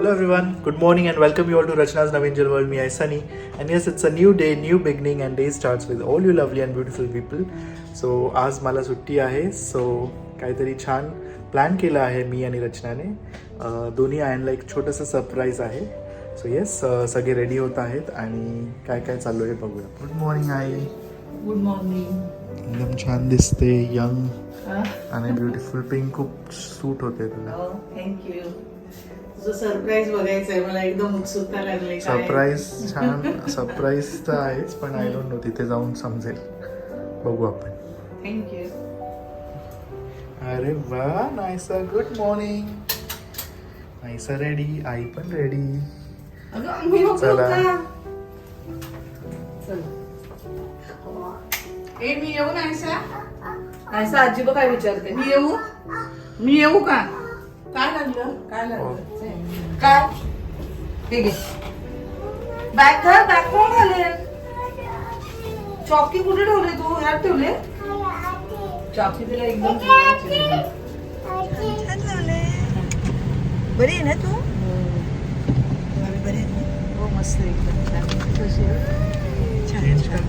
Hello everyone, good morning and welcome you all to Rachna's Navangel World. Me, I Sunny, and yes, it's a new day, new beginning, and day starts with all you lovely and beautiful people. So आज मला सुट्टी आहे, so काहीतरी छान plan केला आहे मी आणि रचनाने. दोन्ही आयनला एक छोटंसं सरप्राईज आहे. सो येस, सगळे रेडी होत आहेत आणि काय काय चालू आहे बघूया. Good morning I. Good morning. एकदम छान दिसते, यंग आणि ब्युटिफुल. पिंक खूप सूट होते तुला. थँक्यू. तुझं सरप्राईज बघायचंय मला, एकदम उत्सुकता लागली. सरप्राईज छान, सरप्राईज तर आहेच, पण आय डोंट नो, तिथे जाऊन समजेल. बघू आपण. थँक्यू. अरे वा, Naisa. Good morning. Naisa ready, आई पण रेडी. चला. ए मी येऊ नायसा? नायसा आजी बघ काय विचारते. मी येऊ का? काय लागलं? काय ठीक आहे. बॅग कोण आले? चॉकी कुठे ठेवले तू? ह्यात ठेवले? चॉकी तिला एकदम छान झाले. बरी आहे ना तू? बरी आहे ना? हो, मस्त एकदम छान. कशी आहे? छान.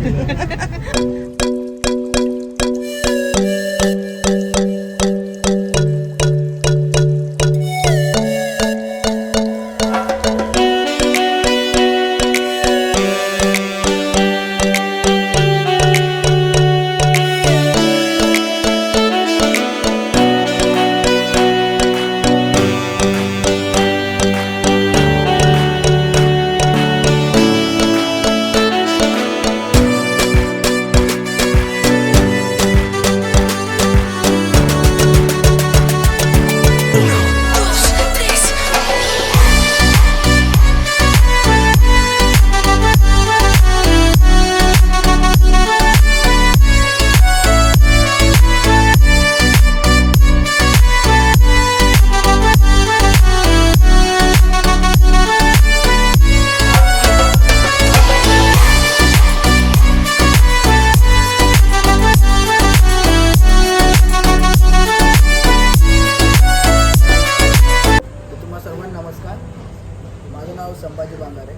संभाजी बांगारे.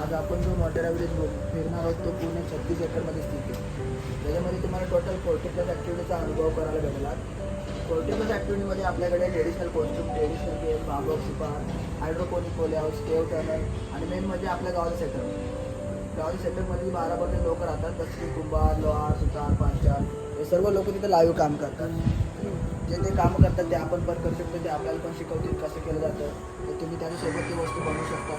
आज आपण जो मोटेरा विलेज फिरणार आहोत तो पूर्ण 36 एकरमध्ये स्थित आहे. त्याच्यामध्ये तुम्हाला टोटल 40+ ॲक्टिव्हिटीचा अनुभव करायला भेटला. 40+ ॲक्टिव्हिटीमध्ये आपल्याकडे ट्रेडिशनल कॉस्ट्यूम, ट्रेडिशनल गेम, बांबू सिपार, हायड्रोपोनिक पोले हाऊस, केव टनल आणि मेन म्हणजे आपल्या गावाचं सेटअप. गावाच्या सेटअपमध्ये 12% लोक राहतात. जसं की कुंभार, लोहार, सुतार, पांचाळ हे सर्व लोक तिथे लाईव्ह काम करतात. जे ते कामं करतात ते आपण पण करू शकतो. ते आपल्याला पण शिकवतील कसं केलं जातं. तर तुम्ही त्याच्यासोबत ती वस्तू बनवू शकता.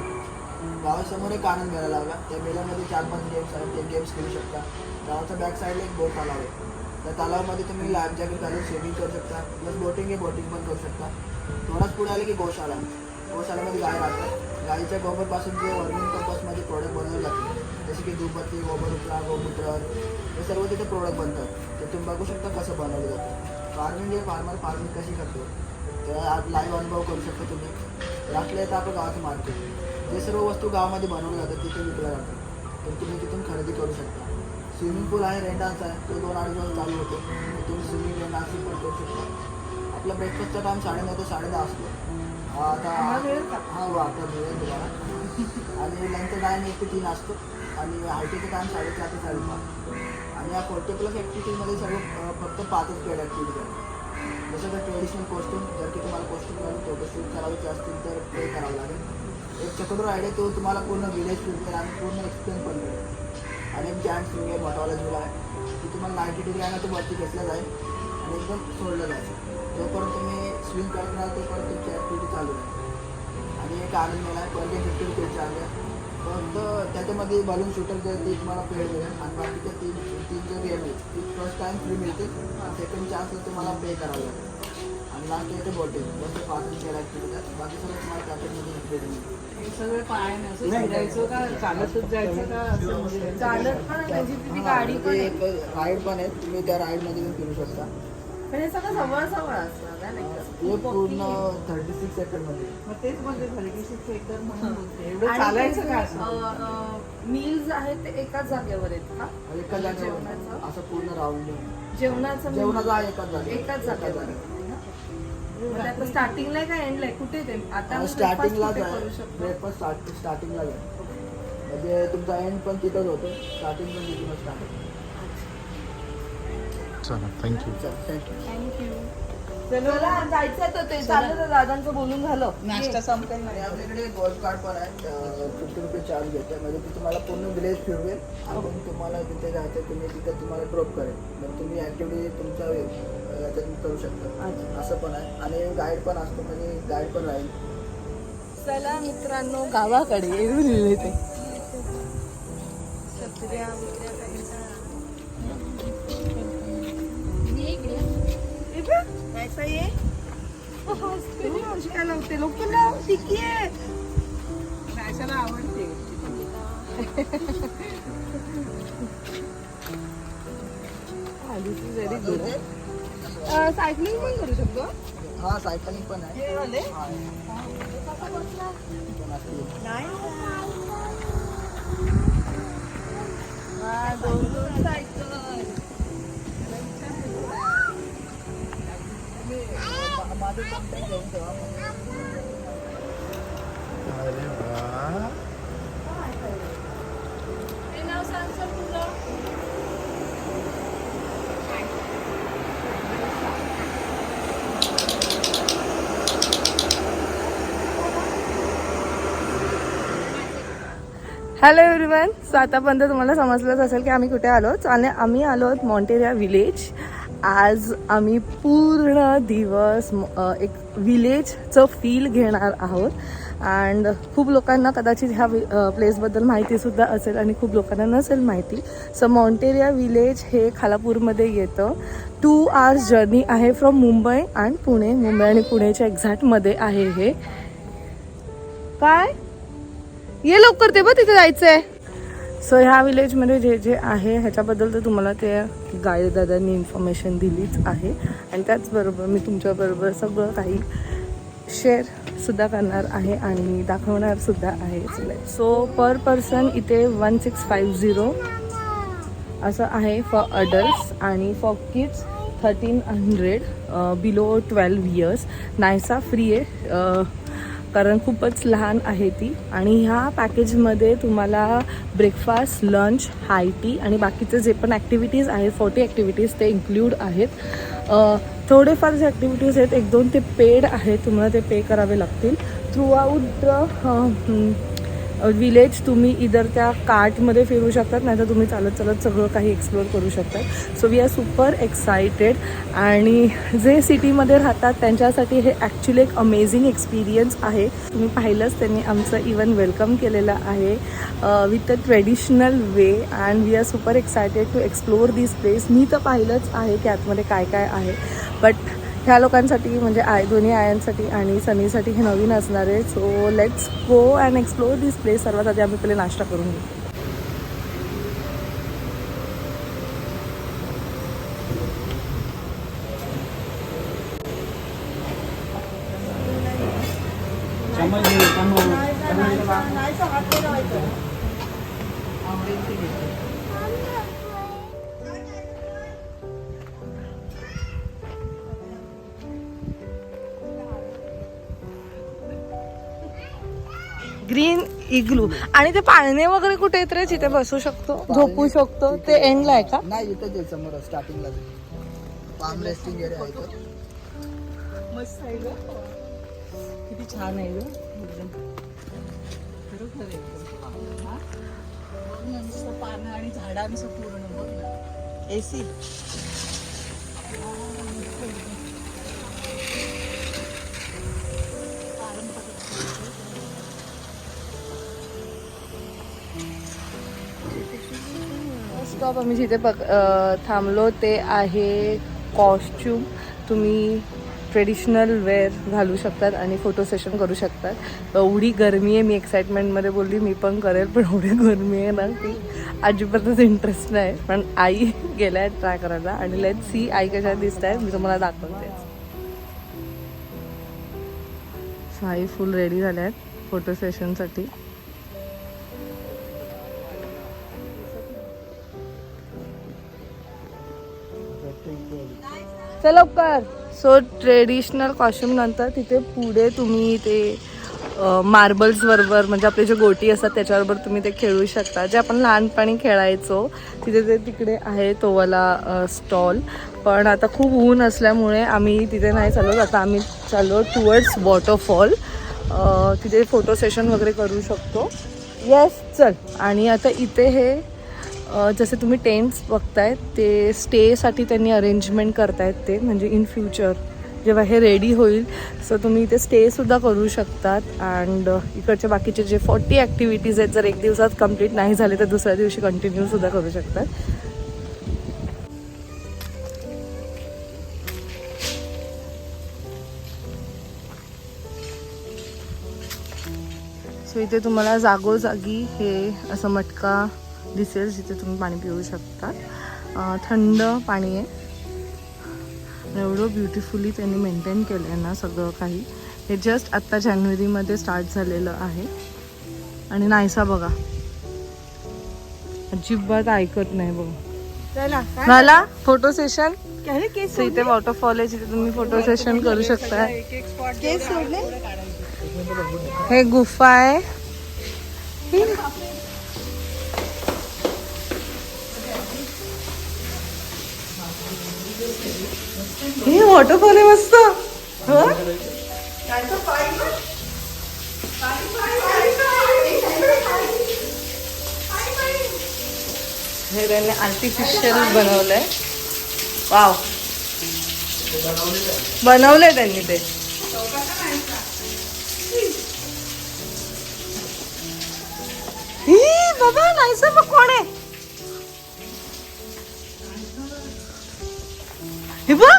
गावासमोर एक आनंद मेळा लागला. त्या मेळ्यामध्ये 4-5 गेम्स आहेत. ते गेम्स खेळू शकता. गावाच्या बॅक साईडला एक बोट तलाव आहे. त्या तलावामध्ये तुम्ही लाईफ जॅकेट घालून स्विमिंग करू शकता. प्लस बोटिंग पण करू शकता. थोडाच पुढे आले की गोशाळा. गोशाळामध्ये गाय राहतात. गाईच्या गोबरपासून जे वर्मिंग पर्पजमध्ये प्रोडक्ट बनवले जाते, जसे की धूपबत्ती, गोबरउपरा, गोमूत्र हे सर्व तिथे प्रोडक्ट बनतात. ते तुम्ही बघू शकता कसं बनवलं जातं. फार्मिंग फार्मिंग कशी करतो तर आज लाईव्ह अनुभव करू शकता तुम्ही. लास्टला येतं आपलं गावाचं मार्केट. जे सर्व वस्तू गावामध्ये बनवल्या जातात तिथे विकल्या जातात. तर तुम्ही तिथून खरेदी करू शकता. स्विमिंग पूल आहे, रेंट डान्स आहे, तो 2-2.5 दिवस चालू होतो. तुम्ही स्विमिंग रेंट डान्स पण करू शकता. आपला ब्रेकफास्टचा टाईम 9:30 ते 10:30 असतो. आता आता मिळेल तुम्हाला. आणि लंचचा टाईम 1 ते 3 असतो. आणि हायटीचा टाईम 4:30 ते 5:30. आणि या 40+ ॲक्टिव्हिटीजमध्ये सर्व फक्त 5च पेड ॲक्टिव्हिटीज आहेत. जसं तर ट्रेडिशनल कॉस्ट्यूम, जर की तुम्हाला कॉस्ट्यूम घालून फोटोशूट करायचे असतील तर पे करावं लागेल. एक चकडूर राईड आहे, तो तुम्हाला पूर्ण विलेज फिरते आणि पूर्ण एक्सप्लेन पण करेल. आणि एक जॅन्ट स्विंग आहे, मोठावाला झुला आहे, ती तुम्हाला 90 डिग्री आहे ना, तो वरती घेतला जाईल आणि एकदम सोडलं जायचं. जोपर्यंत तुम्ही स्विंग करत राहाल तोपर्यंत तुमची ॲक्टिव्हिटी चालू आहे. आणि एक आनंद मेळा आहे, पर डे 50 रुपये चार्ज आहे. फक्त त्याच्यामध्ये बलून शूटर जे ते तुम्हाला पेड मिळेल. आणि बाकीच्या तीन जे गेम आहेत ती फर्स्ट टाईम फ्री मिळते. सेकंड चान्सला तुम्हाला पे करावं लागेल. आणि लास्ट येते बोटिंग. फक्त 5 पेड ॲक्टिव्हिटी आहेत. बाकी सगळं तुम्हाला पॅकेजमध्ये इन्क्लूड मिळेल. हे सगळं पायाने असं फिरायचं का चालतच जायचं का? चालत पण त्याची ती गाडी पण आहे. एक राईड पण आहे, तुम्ही त्या राईडमध्ये पण फिरू शकता. पण हे सगळं जवळ असतं नाही का? हे पूर्ण 36 एकरमध्ये. मग तेच म्हणजे 36 एकर म्हणून बोलते. एवढं चालायचं का असं? मील्स आहेत ते एकाच जागेवर आहेत का? एका जागेवर जेवणाचं? असं पूर्ण राऊंड जेवणाचा जेवणाचा एकाच जागेवर. एकाच जागेवर आहे ना? म्हणजे आता स्टार्टिंगला आहे का एंडला आहे? कुठे ते आता स्टार्टिंगला breakfast कुठे करू शकतो? ब्रेकफास्ट स्टार्टिंगला आहे. म्हणजे तुमचा एंड पण तिथंच होतो, स्टार्टिंग पण तिथूनच स्टार्ट होतं. चला थँक्यू. थँक्यू. चला जायचं तर ते चाललं तर दादांचं बोलून झालं. नाश्ता संपेल आणि ना. आपल्याकडे गोल्फ कार्ड पण आहे, 50 रुपये चार्ज घेते. म्हणजे ते तुम्हाला पूर्ण विलेज फिरवेल आणि तुम्हाला जिथे जायचं तुम्ही तिथे तुम्हाला ड्रॉप करेल. मग तुम्ही ॲक्टिव्हिटी तुमच्या याच्यातून करू शकता, असं पण आहे. आणि गाईड पण असतो, म्हणजे गाईड पण राहील. चला मित्रांनो गावाकडे येऊन लिहिले ते ऐसा ये काय लावते लोक लाव टिकी आहे. नाश्त्याला आवडते. Very good. सायकलिंग पण करू शकतो. हा सायकलिंग पण आहे. हे वाले? हा, पण असते. हा, दोन सायकल. माझं कॉन्टॅक्ट घेऊन ठेवा. अरे वा. हे नाव सांग सर तुझं. Hello everyone. सो आतापर्यंत तुम्हाला समजलंच असेल की आम्ही कुठे आलोत आणि आम्ही आलो आहोत मॉन्टेरिया विलेज. आज आम्ही पूर्ण दिवस एक विलेजचं फील घेणार आहोत. अँड खूप लोकांना कदाचित ह्या प्लेसबद्दल माहितीसुद्धा असेल आणि खूप लोकांना नसेल माहिती. सो मॉन्टेरिया विलेज हे खालापूरमध्ये येतं. 2 hours जर्नी आहे फ्रॉम मुंबई अँड पुणे. मुंबई आणि पुण्याच्या एक्झॅक्टमध्ये आहे हे. काय ये लवकर ते बघ तिथे जायचं आहे. सो ह्या विलेजमध्ये जे जे आहे ह्याच्याबद्दल तर तुम्हाला ते गाईड दादांनी इन्फॉर्मेशन दिलीच आहे. आणि त्याचबरोबर मी तुमच्याबरोबर सगळं काही शेअरसुद्धा करणार आहे आणि दाखवणार सुद्धा आहे. सो पर पर्सन इथे 1650 असं आहे फॉर अडल्ट्स आणि for kids 1300 below 12 years. Naysa free आहे कारण खूपच लहान आहे ती. आणि ह्या पॅकेजमध्ये तुम्हाला ब्रेकफास्ट, लंच, हाय टी आणि बाकीचे जे पण ॲक्टिव्हिटीज आहेत 40 ॲक्टिव्हिटीज ते इन्क्लूड आहेत. थोडेफार जे ॲक्टिव्हिटीज आहेत 1-2 ते पेड आहेत, तुम्हाला ते पे करावे लागतील. थ्रू आऊट द विलेज तुम्ही इधर त्या कार्टमध्ये फिरू शकतात, नाहीतर तुम्ही चालत चालत सगळं काही एक्सप्लोअर करू शकतात. So we are super excited. आणि जे सिटीमध्ये राहतात त्यांच्यासाठी हे ॲक्च्युली एक अमेझिंग एक्सपिरियन्स आहे. तुम्ही पाहिलंच, त्यांनी आमचं इवन वेलकम केलेलं आहे with a traditional way. And we are super excited to explore this place. मी तर पाहिलंच आहे की आतमध्ये काय काय आहे, बट ह्या लोकांसाठी म्हणजे दोन्ही आयांसाठी आणि सनीसाठी हे नवीन असणार आहे. So let's go and explore this place. सर्वात आधी आम्ही पहिले नाश्ता करून घेऊ. ग्रीन इग्लू. आणि ते पाळणे वगैरे कुठे येत रे जिथे बसू शकतो, झोपू शकतो? ते एंडला आहे का? नाही, इथं ते समोर स्टार्टिंगला पाम रेस्टिंग एरिया आहे इथं. मस्त आहे ग. किती छान आहे ग. खरोखर एकदम. हा? पूर्ण नुसतं पानं आणि झाडांचं पूर्ण बघ ना. एसी. स्टॉप आम्ही जिथे थांबलो ते आहे कॉस्ट्यूम. तुम्ही ट्रेडिशनल वेअर घालू शकतात आणि फोटो सेशन करू शकतात. एवढी गरमी आहे, मी एक्साइटमेंटमध्ये बोलली मी पण करेल, पण एवढी गरमी आहे ना की अजिबातच इंटरेस्ट नाही. पण आई गेल्या आहेत ट्राय करायला आणि लेट्स सी आई कशा दिसत आहेत, मी तुम्हाला दाखवते. आई फुल रेडी झाल्या आहेत फोटो सेशनसाठी. चल लवकर. सो ट्रेडिशनल कॉस्ट्युम नंतर तिथे पुढे तुम्ही ते मार्बल्स बरोबर म्हणजे आपले जे गोटी असतात त्याच्याबरोबर तुम्ही ते खेळू शकता जे आपण लहानपणी खेळायचो तिथे ते तिकडे आहे तो वाला स्टॉल. पण आता खूप ऊन असल्यामुळे आम्ही तिथे नाही चाललो. आता आम्ही चाललो टुवर्ड्स वॉटरफॉल. तिथे फोटो सेशन वगैरे करू शकतो. येस चल. आणि आता इथे हे जसे तुम्ही टेंट्स बघतायत ते स्टेसाठी त्यांनी अरेंजमेंट करतायत ते म्हणजे इन फ्युचर जेव्हा हे रेडी होईल सो तुम्ही इथे स्टेसुद्धा करू शकतात. अँड इकडचे बाकीचे जे 40 ॲक्टिव्हिटीज आहेत जर एक दिवसात कंप्लीट नाही झाले तर दुसऱ्या दिवशी कंटिन्यूसुद्धा करू शकतात. सो इथे तुम्हाला जागोजागी हे असं मटका दिसेल जिथे तुम्ही पाणी पिऊ शकता. थंड पाणी आहे. एवढं ब्युटिफुली त्यांनी मेंटेन केलं आहे ना सगळं काही. हे जस्ट आत्ता जानेवारीमध्ये स्टार्ट झालेलं आहे. आणि नाहीसा बघा अजिबात ऐकत नाही बघा. झाला फोटो सेशन. सो इथे वॉटरफॉल आहे जिथे तुम्ही फोटो सेशन करू शकता. हे गुफा आहे. हे वॉटरफॉल आहे मस्त. हे त्यांनी आर्टिफिशियल बनवलंय. वाव बनवलंय त्यांनी ते. बाबा नाहीस मग कोण आहे हे बघ.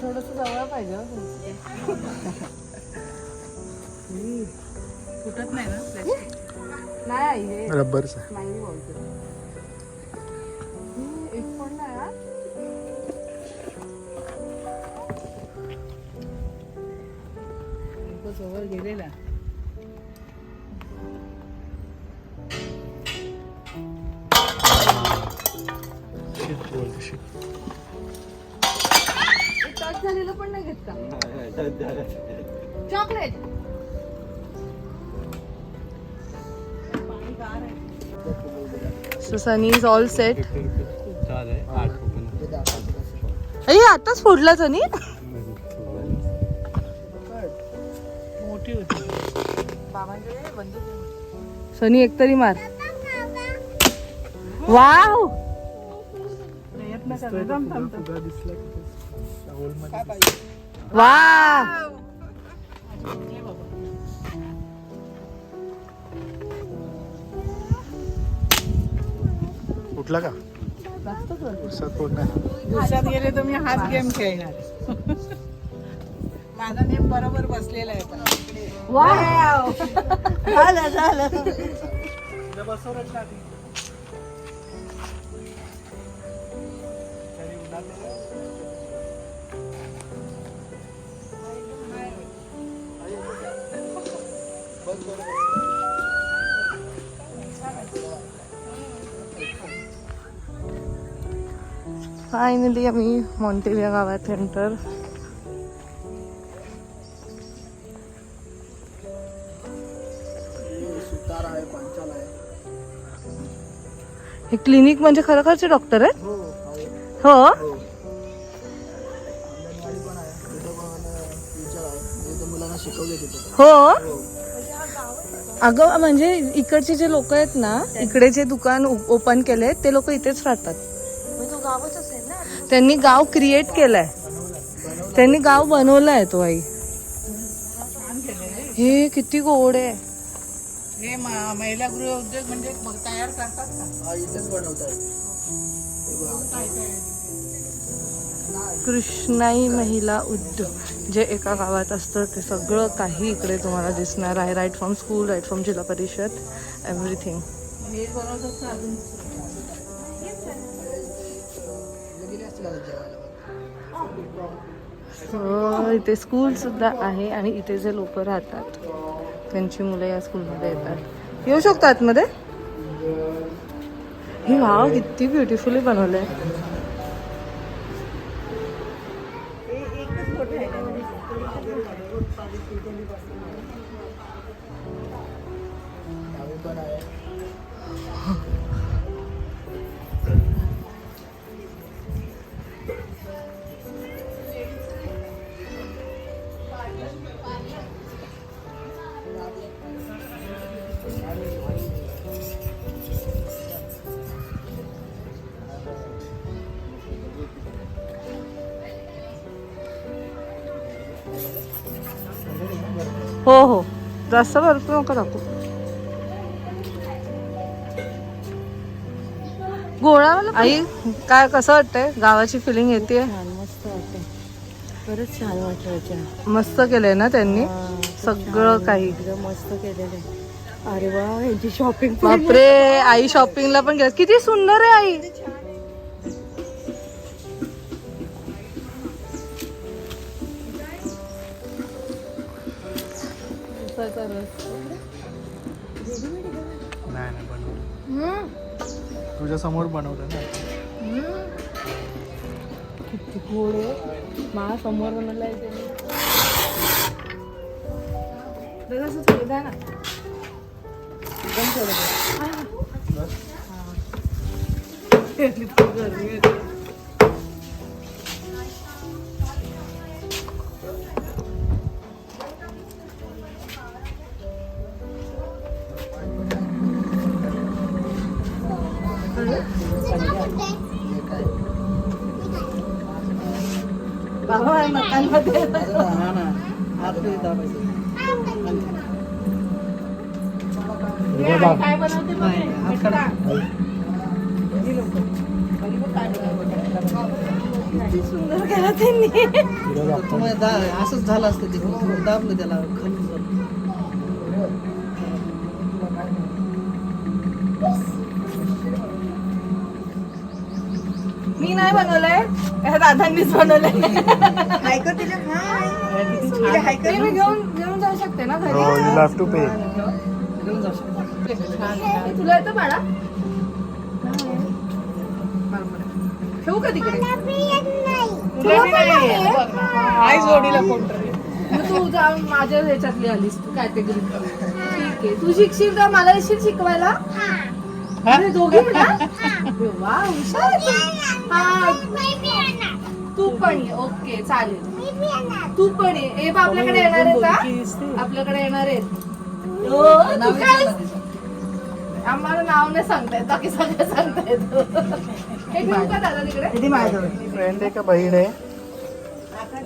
थोडस जवळ पाहिजे फुटत नाही ना नाही. हे रब्बरच नाही बोलतो एक पण नाही यार. जवळ गेलेला. टच झालेलं पण नाही घेत का chocolate. So Sunny is all set. अरे आताच फोडला सनी. मोठी होती. सनी एकतरी मार. वाव प्रयत्न करतो. वाव उठला का उसात फोडणार. दिवसात गेले तर मी हाच गेम खेळणार. माझा नेम बरोबर बसलेला आहे. पण वाव झालं झालं. फायनली आम्ही मॉन्टेलिया गावात एंटर. सुतार आहे, पांचाल आहे. हे क्लिनिक म्हणजे खरोखरचे डॉक्टर आहेत. हो हो अंगणवाडी पण आहे. तिथं पण टीचर आहे. तिथं मुलांना शिकवले तिथं. हो अगं म्हणजे इकडचे जे लोक आहेत ना इकडे जे दुकान ओपन केले ते लोक इथेच राहतात. गावच असेल ना. त्यांनी गाव क्रिएट केलाय. त्यांनी गाव बनवलाय तो आई. हे किती गोड आहे. हे महिला गृह उद्योग म्हणजे तयार करतात का? हा इथेच बनवतात. कृष्णाई महिला उद्योग. जे एका गावात असतं ते सगळं काही इकडे तुम्हाला दिसणार आहे. Right from school, right from Zilla Parishad, everything. हे बनवतात का अजून? गेले असतील आता जेवायला. इथे स्कूल सुद्धा आहे आणि इथे जे लोक राहतात त्यांची मुलं या स्कूलमध्ये येतात. येऊ शकतो आतमध्ये. हे वाव किती ब्युटिफुली बनवलंय. एकच मोठं आहे त्यामध्ये. आम्ही पण आहे. हो हो, जास्त भरपूर नका टाकू. गोळावाला आई काय कसं वाटतंय? गावाची फिलिंग येते. मस्त वाटतं. खरंच छान वाटतं. मस्त केलंय ना त्यांनी सगळं काही. एकदम मस्त केलेलं आहे. अरे वा, यांची शॉपिंग बापरे, आई शॉपिंगला पण गेला. किती सुंदर आहे आई. नाही बनवलं, तुझ्या समोर बनवलं ना. किती गोड आहे. माझ्या समोर बनवलाय थोडं द्या ना. एकदम थोडं काय बनवते सुंदर केला त्यांनी. असंच झालं असतं ते दाबलं त्याला खाली. मी नाही बनवलंय, दादांनीच बनवलंय. हायकर तिला. हाय हायकर. मी घेऊन घेऊन जाऊ शकते ना घरी. हो, यू हॅव टू पे. घेऊन जाऊ शकतो. हे तुला येतं बाळा? ठेवू का तिकडे? तुला पण नाही येत? आई जोडीला कोणतरी. मग तू जा, माझ्या ह्याच्यातली आलीस तू कॅटेगरी. ठीक आहे, तू शिकशील का? मला येशील शिकवायला? अरे दोघी ना? वा, हुशार आहे तू. हा, तू पण ये. ओके चालेल, तू पण ये. ए बा, आपल्याकडे येणार आहेत का? आपल्याकडे येणार आहेत. तू काय? आम्हाला नाव नाही सांगता येत, बाकी सगळं सांगता येतं. हे ठेवू का दादा तिकडे? किती माझ्याजवळ. फ्रेंड आहे का बहीण आहे?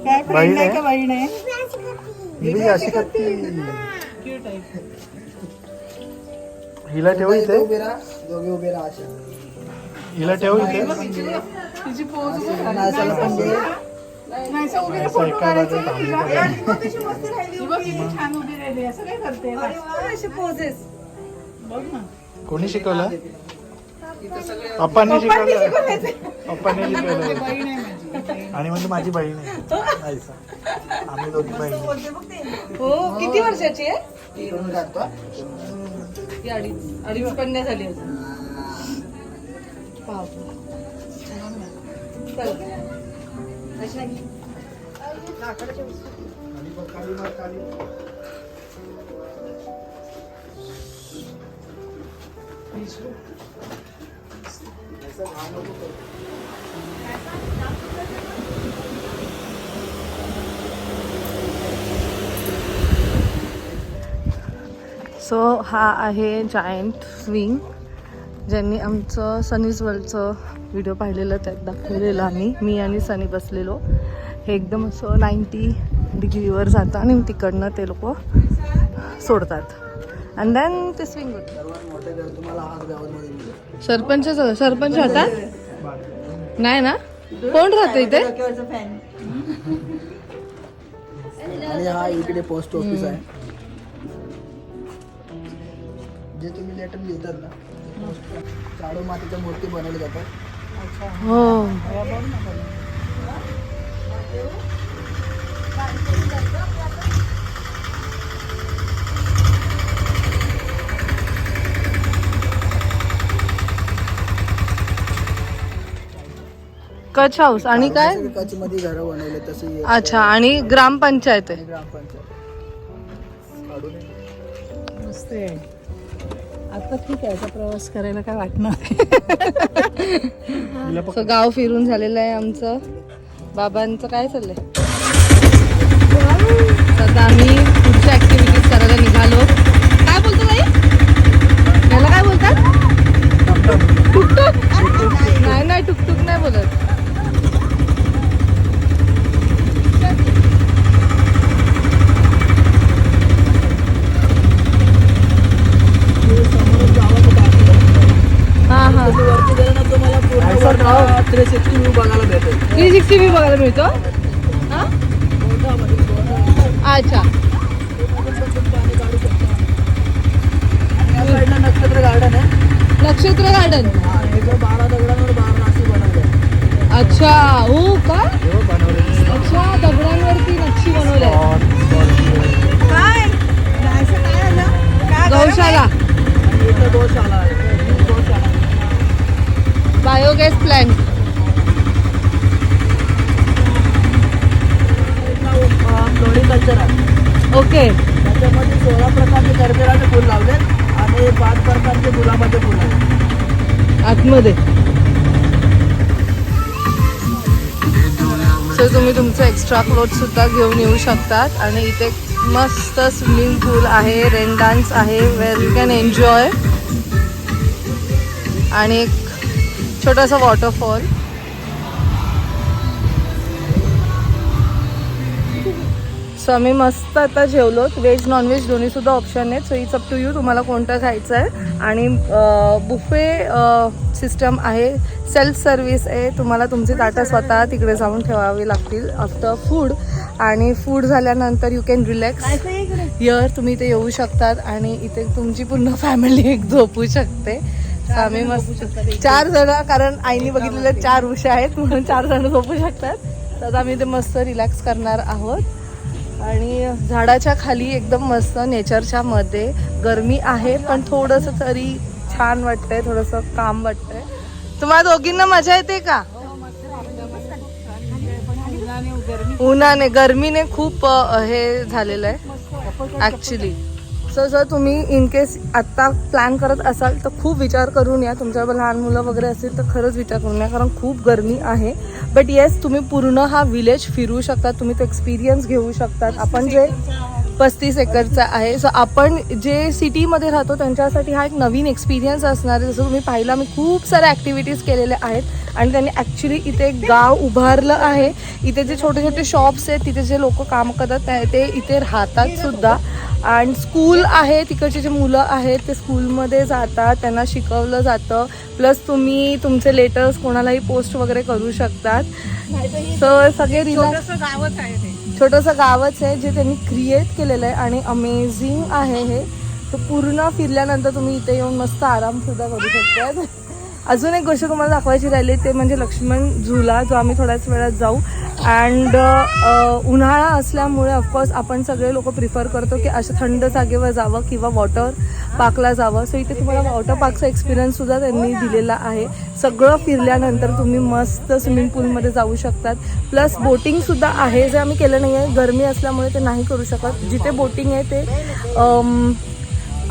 काय फ्रेंड आहे का बहीण आहे? ही बी अशी करते. हिला ठेवू इथे. उभे राहा, दोघे उभे राहा अशा. हिला ठेवू इथे. तिची पोज नाचायला पण दे. असं एका बाजूला थांबली पाहिजे. ही बघ किती छान उभी राहिली. असं काय करते? अशी पोजेस. बघ ना. कोणी शिकवलं? पप्पांनी शिकवलं. पप्पांनी शिकवलं. बहीण आहे माझी. आणि म्हणजे माझी बहीण आहे. ऐसा. आम्ही दोघी बहीण. हो, किती वर्षाची आहे? इकडून काढतो. ती अडीच पण नाही झाली अजून. बापरे. चल. सो हा आहे जायंट स्विंग, ज्यांनी आमचं सनीज वर्ल्डचं व्हिडिओ पाहिलेलं त्यात दाखवलेलं आम्ही. मी आणि सनी बसलेलो. हे एकदम असं 90 डिग्रीवर जातं आणि तिकडनं ते लोक सोडतात आणि देन ते स्विंग होतं. सर्वात मोठे घर तुम्हाला आज गावामध्ये मिळेल. सरपंच राहतात? नाही ना? कोण राहतं इथे? डोक्यावरचा फॅन. आणि हा इकडे पोस्ट ऑफिस आहे. जे तुम्ही लेटर लिहितात ना शाडू मातीच्या मूर्ती बनवल्या जातात. हो. कच हाऊस आणि काय? कच्छ मध्ये घरं बनवले तसे हे अच्छा, आणि ग्रामपंचायत आहे. ग्रामपंचायत. काढून ये. मस्त आहे. आता ठीक आहे, आता प्रवास करायला काय वाटणार. So, गाव फिरून झालेलं आहे आमचं. बाबांचं काय चाललंय? आता आम्ही पुढच्या ऍक्टिव्हिटीज करायला निघालो. काय बोलतो बाई? याला काय बोलतात? टुकटुक? नाही नाही, टुकटुक नाही बोलत. हा हा, वरती गेलं ना तुम्हाला पूर्ण वरनं 360 व्ह्यू बघायला भेटेल. 360 व्ह्यू बघायला मिळतो. हा, अच्छा. या साईडला नक्षत्र गार्डन आहे. नक्षत्र गार्डन. हा, हे जो 12 दगडांवर 12 राशी बनवल्या. अच्छा, हो का? हो, बनवले. अच्छा, दगडांवरती नक्षी बनवल्या. काय असं काय आलं? काय गौशाला, आणि इथं गौशाला आहे. गौशाला. Biogas plant. फ्लोरिकल्चर आहे. ओके. त्याच्यामध्ये 16 प्रकारचे करपेराचे फुल लावले आणि 5 प्रकारचे गुलाबाचे फुल आहेत. आतमध्ये. सो तुम्ही तुमचे एक्स्ट्रा क्लोथ सुद्धा घेऊन येऊ शकतात. आणि इथे मस्त स्विमिंग पूल आहे, रेन डान्स आहे, वेअर यू कॅन एन्जॉय. आणि एक छोटासा वॉटरफॉल. सो आम्ही मस्त आता जेवलो. व्हेज नॉनव्हेज दोन्ही सुद्धा ऑप्शन आहेत. So it's up to you, तुम्हाला कोणतं खायचं आहे. आणि बुफे सिस्टम आहे, सेल्फ सर्व्हिस आहे. तुम्हाला तुमची ताटं स्वतः तिकडे जाऊन ठेवावी लागतील आफ्टर फूड. आणि फूड झाल्यानंतर यू कॅन रिलॅक्स हिअर. तुम्ही इथे येऊ शकतात आणि इथे तुमची पूर्ण फॅमिली एक झोपू शकते. So आम्ही मस्त 4 जण, कारण आईने बघितलेले 4 उशा आहेत म्हणून 4 जण झोपू शकतात. तर आम्ही इथे मस्त रिलॅक्स करणार आहोत. आणि झाडाच्या खाली एकदम मस्त नेचरच्या मध्ये. गरमी आहे पण थोडंसं तरी छान वाटतंय, थोडंसं काम वाटतंय. तुम्हाला दोघींना मजा येते का? उन्हाने, गरमीने खूप हे झालेलं आहे ॲक्च्युली. सो जर तुम्ही इन केस आत्ता प्लॅन करत असाल तर खूप विचार करून या. तुमच्यावर लहान मुलं वगैरे असेल तर खरंच विचार करून या, कारण खूप गरमी आहे. बट येस, तुम्ही पूर्ण हा विलेज फिरू शकतात, तुम्ही तो एक्सपिरियन्स घेऊ शकतात. आपण जे 35 एकरचा आहे. सो आपण जे सिटीमध्ये राहतो त्यांच्यासाठी हा एक नवीन एक्सपिरियन्स असणार आहे. जसं तुम्ही पाहिलं, आम्ही खूप साऱ्या ॲक्टिव्हिटीज केलेल्या आहेत आणि त्यांनी ॲक्च्युली इथे एक गाव उभारलं आहे. इथे जे छोटे छोटे शॉप्स आहेत, तिथे जे लोक काम करतात ते इथे राहतात सुद्धा. आणि स्कूल आहे, तिकडचे जे मुलं आहेत ते स्कूलमध्ये जातात, त्यांना शिकवलं जातं. प्लस तुम्ही तुमचे लेटर्स कोणालाही पोस्ट वगैरे करू शकतात. तर सगळे रिलॅक्स. गावच आहे ते. छोटंसं गावच आहे जे त्यांनी क्रिएट केलेलं आहे आणि अमेझिंग आहे हे. तर पूर्ण फिरल्यानंतर तुम्ही इथे येऊन मस्त आरामसुद्धा करू शकतात. अजून एक गोष्ट तुम्हाला दाखवायची राहिली ते म्हणजे लक्ष्मण झुला, जो आम्ही थोड्याच वेळात जाऊ. अँड उन्हाळा असल्यामुळे ऑफकोर्स आपण सगळे लोक प्रिफर करतो की अशा थंड जागेवर जावं किंवा वॉटर पार्कला जावं. सो इथे तुम्हाला वॉटर पार्कचा एक्सपिरियन्ससुद्धा त्यांनी दिलेला आहे. सगळं फिरल्यानंतर तुम्ही मस्त स्विमिंग पूलमध्ये जाऊ शकतात. प्लस बोटिंगसुद्धा आहे, जे आम्ही केलं नाही आहे, गरमी असल्यामुळे ते नाही करू शकत. जिथे बोटिंग आहे ते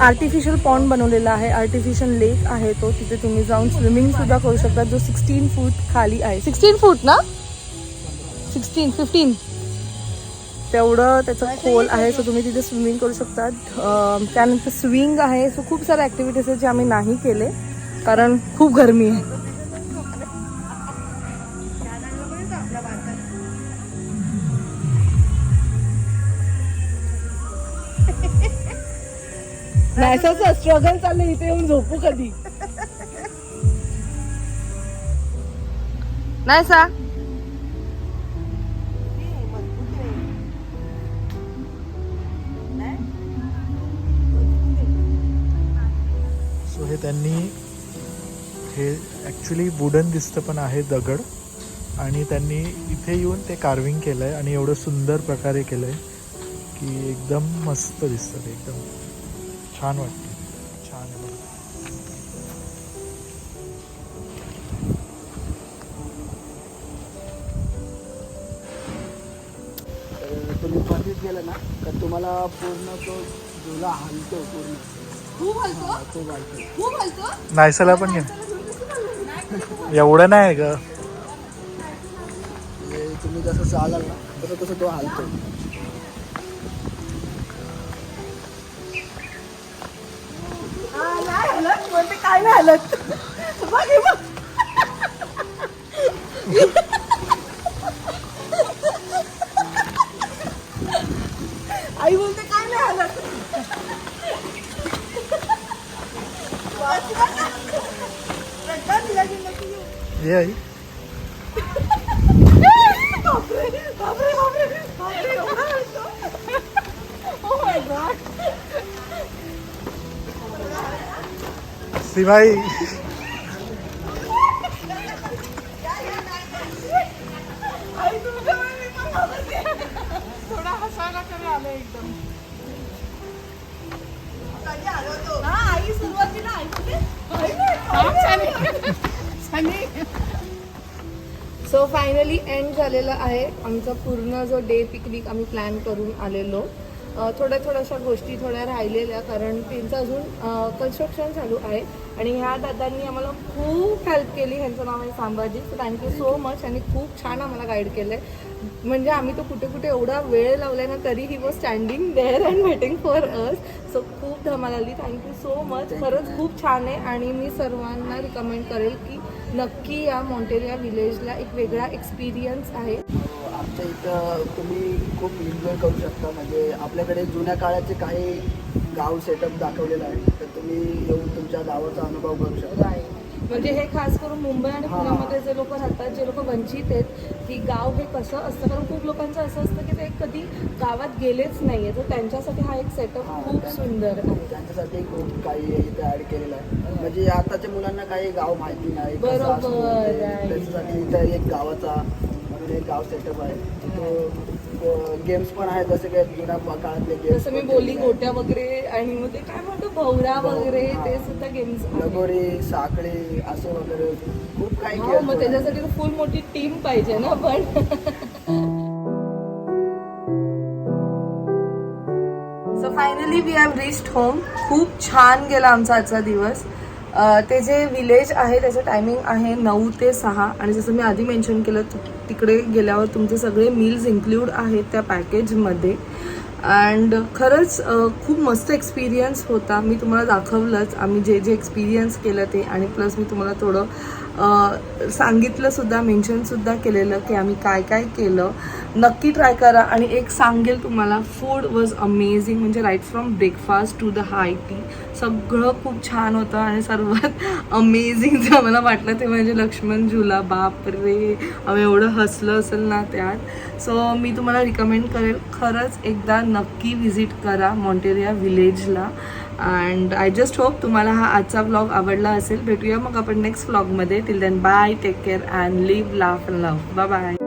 आर्टिफिशियल पॉन्ड बनवलेला आहे, आर्टिफिशियल लेक आहे तो. तिथे तुम्ही जाऊन स्विमिंगसुद्धा करू शकता, जो 16 फूट खाली आहे. 16 फूट ना, 15 तेवढं त्याचं खोल आहे. सो तुम्ही तिथे स्विमिंग करू शकतात. त्यानंतर स्विंग आहे. सो खूप साऱ्या ॲक्टिव्हिटीज आहेत जे आम्ही नाही केले कारण खूप गरमी आहे. नायसाचं स्ट्रगल चाललं, इथे येऊन झोपू कधी. नायसा ॲक्च्युली वुडन दिसतं पण आहे दगड, आणि त्यांनी इथे येऊन ते कार्विंग केलं आहे आणि एवढं सुंदर प्रकारे केलं आहे की एकदम मस्त दिसतं ते, एकदम छान वाटतं. छान आहे बघा. तर तुम्ही बघित गेलं ना तर तुम्हाला पूर्ण तो झुला हलतो पूर्ण. खूप हलतो, खूप हलतो. खूप हलतो. नायसाला पण घ्या. एवढं नाही ग. म्हणजे तुम्ही जसं चालाल ना तसं तसं तो हलतो. नाही हलत, बोलते काय नाही हलत. बघ हे बघ. आई बोलते काय नाही हलत. ये आई. बापरे, बापरे, बापरे, बापरे, एवढा हलतो. Oh my God. सीमाई. आई तुमच्यामुळे मी पण घाबरते. थोडा हसायला तरी आलं एकदम. हा, आई सुरुवातीला आई बोलते, सो फायनली एंड झालेला आहे आमचा पूर्ण जो डे पिकनिक आम्ही प्लॅन करून आलेलो. थोड्याशा गोष्टी थोड्या राहिलेल्या, कारण त्यांचं अजून कन्स्ट्रक्शन चालू आहे आणि ह्या दादांनी आम्हाला खूप हेल्प केली. ह्यांचं नाव आहे Sambhaji. So thank you so much. यांनी खूप छान आम्हाला गाईड केलं आहे. म्हणजे आम्ही तो कुठे कुठे एवढा वेळ लावला ना, तरी he was standing there and waiting for us. So खूप धमाल आली. Thank you so much. खरंच खूप छान आहे आणि मी सर्वांना रिकमेंड करेल की नक्की या मॉन्टेरिया विलेजला एक वेगळा एक्सपिरियन्स आहे. आमच्या इथं तुम्ही खूप एन्जॉय करू शकता. म्हणजे आपल्याकडे जुन्या काळाचे काही गाव सेटअप दाखवलेलं आहे, तर तुम्ही येऊन तुमच्या गावाचा अनुभव करू शकता. म्हणजे हे खास करून मुंबई आणि हा. पुण्यामध्ये जे लोक राहतात, जे लोक वंचित आहेत, की गाव हे कसं असतं, कारण खूप लोकांचं असं असतं की ते कधी गावात गेलेच नाही आहे, तर त्यांच्यासाठी हा एक सेटअप खूप सुंदर आहे. त्यांच्यासाठी खूप काही इथे ॲड केलेलं आहे. म्हणजे आताच्या मुलांना काही गाव माहिती नाही कसं बरोबर, असतं ते. right. त्याच्यासाठी इथं एक गावाचा म्हणजे एक गाव सेटअप आहे. तिथं गेम्स पण आहेत, जसे काही जुन्या काळातले गेम्स. जसं मी बोलली गोट्या वगैरे, आणि मग ते काय म्हणतो भवरा वगैरे, ते सुद्धा गेम्स. लगोरी, साखळी असं वगैरे खूप काही हो, खेळ मग त्याच्यासाठी फुल मोठी टीम पाहिजे ना पण. So finally we have reached home. खूप छान गेला आमचा आजचा दिवस. ते जे विलेज आहे त्याचं टायमिंग आहे 9 ते 6, आणि जसं मी आधी मेन्शन केलं तिकडे गेल्यावर तुमचे सगळे मील्स इन्क्लूड आहेत त्या पॅकेजमध्ये. अँड खरंच खूप मस्त एक्सपिरियन्स होता. मी तुम्हाला दाखवलंच आम्ही जे जे एक्सपिरियन्स केलं ते, आणि प्लस मी तुम्हाला थोडं सांगितलंसुद्धा, मेन्शनसुद्धा केलेलं की आम्ही काय काय केलं. नक्की ट्राय करा. आणि एक सांगेल तुम्हाला, फूड वॉज अमेझिंग. म्हणजे right from breakfast to the high tea सगळं खूप छान होतं. आणि सर्वात अमेझिंग जे आम्हाला वाटलं ते म्हणजे लक्ष्मण झुला. बाप रे, आम्ही एवढं हसलं असेल ना त्यात. सो मी तुम्हाला रिकमेंड करेल, खरंच एकदा नक्की व्हिजिट करा मॉन्टेरिया विलेजला. अँड आय जस्ट होप तुम्हाला हा आजचा व्लॉग आवडला असेल. भेटूया मग आपण नेक्स्ट व्लॉगमध्ये. Till then bye, take care and live, laugh and love. Bye bye.